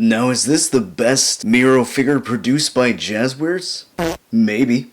Now, is this the best Miro figure produced by Jazzwares? Maybe.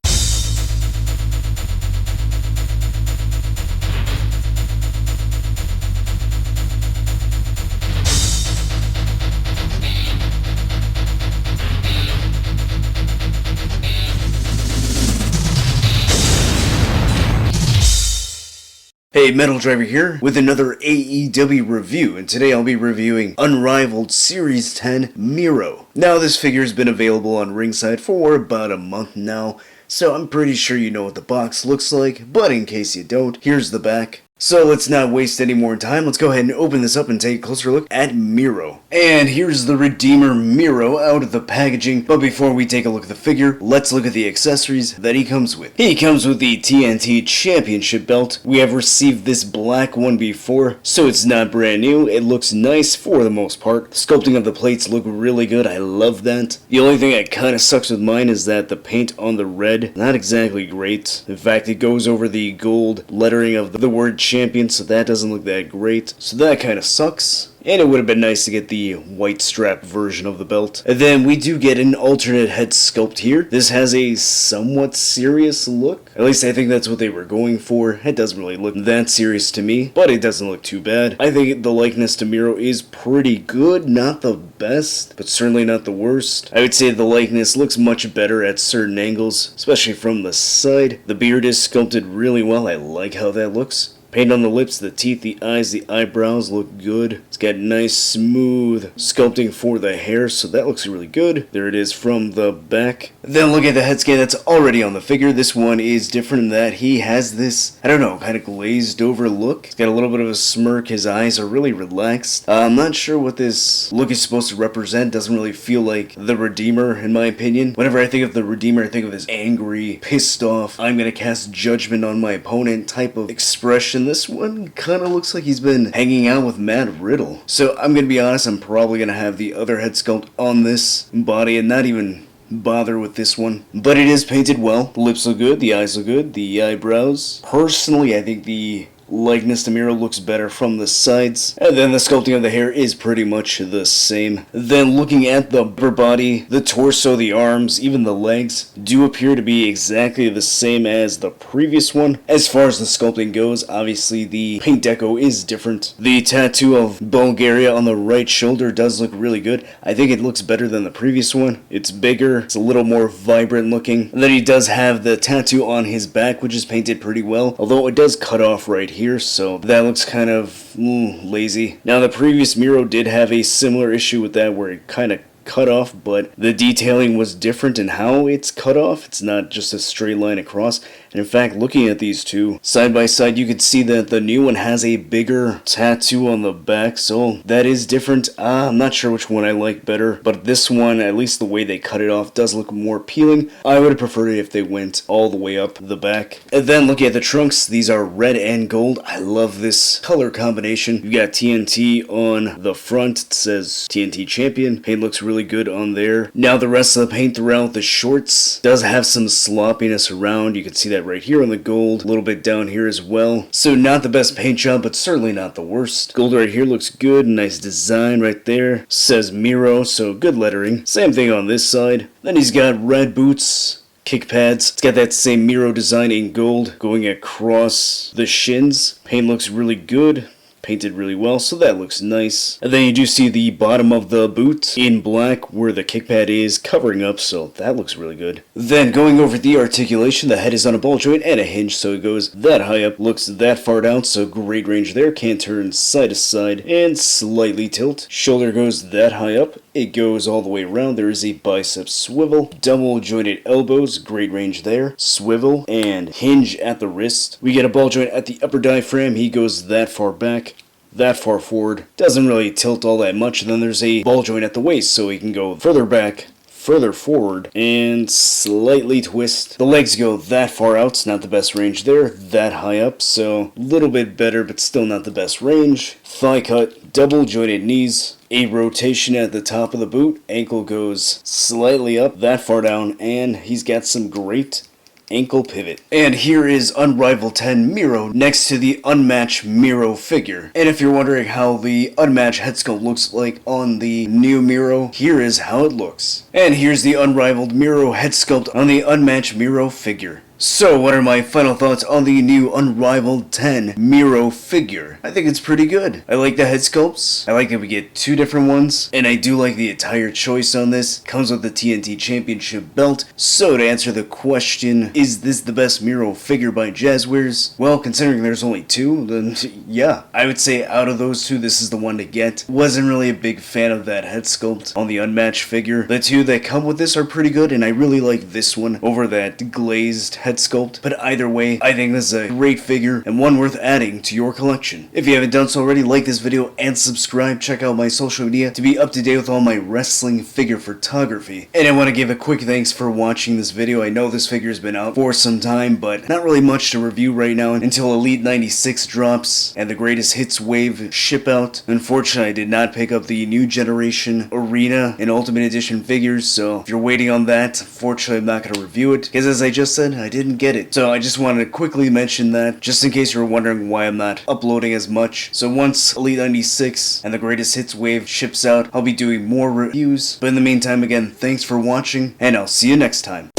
Hey, Metal Driver here with another AEW review, and today I'll be reviewing Unrivaled Series 10 Miro. Now, this figure has been available on Ringside for about a month now, so I'm pretty sure you know what the box looks like, but in case you don't, here's the back. So let's not waste any more time, let's go ahead and open this up and take a closer look at Miro. And here's the Redeemer Miro out of the packaging, but before we take a look at the figure, let's look at the accessories that he comes with. He comes with the TNT Championship belt. We have received this black one before, so it's not brand new. It looks nice for the most part. The sculpting of the plates look really good, I love that. The only thing that kind of sucks with mine is that the paint on the red, not exactly great. In fact, it goes over the gold lettering of the word champion, so that doesn't look that great. So that kind of sucks. And it would have been nice to get the white strap version of the belt. And then we do get an alternate head sculpt here. This has a somewhat serious look. At least I think that's what they were going for. It doesn't really look that serious to me, but it doesn't look too bad. I think the likeness to Miro is pretty good. Not the best, but certainly not the worst. I would say the likeness looks much better at certain angles, especially from the side. The beard is sculpted really well. I like how that looks. Paint on the lips, the teeth, the eyes, the eyebrows look good. It's got nice, smooth sculpting for the hair, so that looks really good. There it is from the back. Then look at the head scan that's already on the figure. This one is different in that he has this, I don't know, kind of glazed over look. He's got a little bit of a smirk. His eyes are really relaxed. I'm not sure what this look is supposed to represent. Doesn't really feel like the Redeemer, in my opinion. Whenever I think of the Redeemer, I think of this angry, pissed off, I'm gonna cast judgment on my opponent type of expression. This one kind of looks like he's been hanging out with Matt Riddle. So I'm going to be honest, I'm probably going to have the other head sculpt on this body and not even bother with this one. But it is painted well. The lips look good, the eyes look good, the eyebrows. Personally, I think the likeness to Miro looks better from the sides, and then the sculpting of the hair is pretty much the same. Then looking at the upper body, the torso, the arms, even the legs do appear to be exactly the same as the previous one. As far as the sculpting goes, obviously the paint deco is different. The tattoo of Bulgaria on the right shoulder does look really good. I think it looks better than the previous one. It's bigger, it's a little more vibrant looking. And then he does have the tattoo on his back, which is painted pretty well, although it does cut off right here, so that looks kind of lazy. Now, the previous Miro did have a similar issue with that where it kind of cut off, but the detailing was different in how it's cut off. It's not just a straight line across. And in fact, looking at these two side by side, you can see that the new one has a bigger tattoo on the back, so that is different. I'm not sure which one I like better, but this one, at least the way they cut it off, does look more appealing. I would have preferred it if they went all the way up the back. And then looking at the trunks, these are red and gold. I love this color combination. You've got TNT on the front. It says TNT Champion. Paint looks really good on there. Now the rest of the paint throughout the shorts does have some sloppiness around. You can see that right here on the gold, a little bit down here as well. So not the best paint job, but certainly not the worst. Gold right here looks good, nice design right there. Says Miro, so good lettering. Same thing on this side. Then he's got red boots, kick pads. It's got that same Miro design in gold going across the shins. Paint looks really good. Painted really well, so that looks nice. And then you do see the bottom of the boot in black where the kick pad is covering up, so that looks really good. Then going over the articulation, the head is on a ball joint and a hinge, so it goes that high up, looks that far down, so great range there. Can turn side to side and slightly tilt. Shoulder goes that high up, it goes all the way around. There is a bicep swivel, double jointed elbows, great range there. Swivel and hinge at the wrist. We get a ball joint at the upper diaphragm, he goes that far back, that far forward, doesn't really tilt all that much. And then there's a ball joint at the waist, so he can go further back, further forward, and slightly twist. The legs go that far out, it's not the best range there, that high up, so a little bit better, but still not the best range. Thigh cut, double jointed knees, a rotation at the top of the boot, ankle goes slightly up, that far down, and he's got some great ankle pivot. And here is Unrivaled 10 Miro next to the Unmatched Miro figure. And if you're wondering how the Unmatched head sculpt looks like on the new Miro, here is how it looks. And here's the Unrivaled Miro head sculpt on the Unmatched Miro figure. So, what are my final thoughts on the new Unrivaled 10 Miro figure? I think it's pretty good. I like the head sculpts. I like that we get two different ones. And I do like the attire choice on this. Comes with the TNT Championship belt. So, to answer the question, is this the best Miro figure by Jazzwares? Well, considering there's only two, then yeah. I would say out of those two, this is the one to get. Wasn't really a big fan of that head sculpt on the Unmatched figure. The two that come with this are pretty good, and I really like this one over that glazed head sculpt, but either way, I think this is a great figure and one worth adding to your collection. If you haven't done so already, like this video and subscribe. Check out my social media to be up to date with all my wrestling figure photography. And I want to give a quick thanks for watching this video. I know this figure has been out for some time, but not really much to review right now until Elite 96 drops and the Greatest Hits Wave ship out. Unfortunately, I did not pick up the new generation Arena and Ultimate Edition figures, so if you're waiting on that, unfortunately I'm not going to review it, because as I just said, I didn't get it. So I just wanted to quickly mention that, just in case you were wondering why I'm not uploading as much. So once Elite 96 and the Greatest Hits Wave ships out, I'll be doing more reviews. But in the meantime, again, thanks for watching, and I'll see you next time.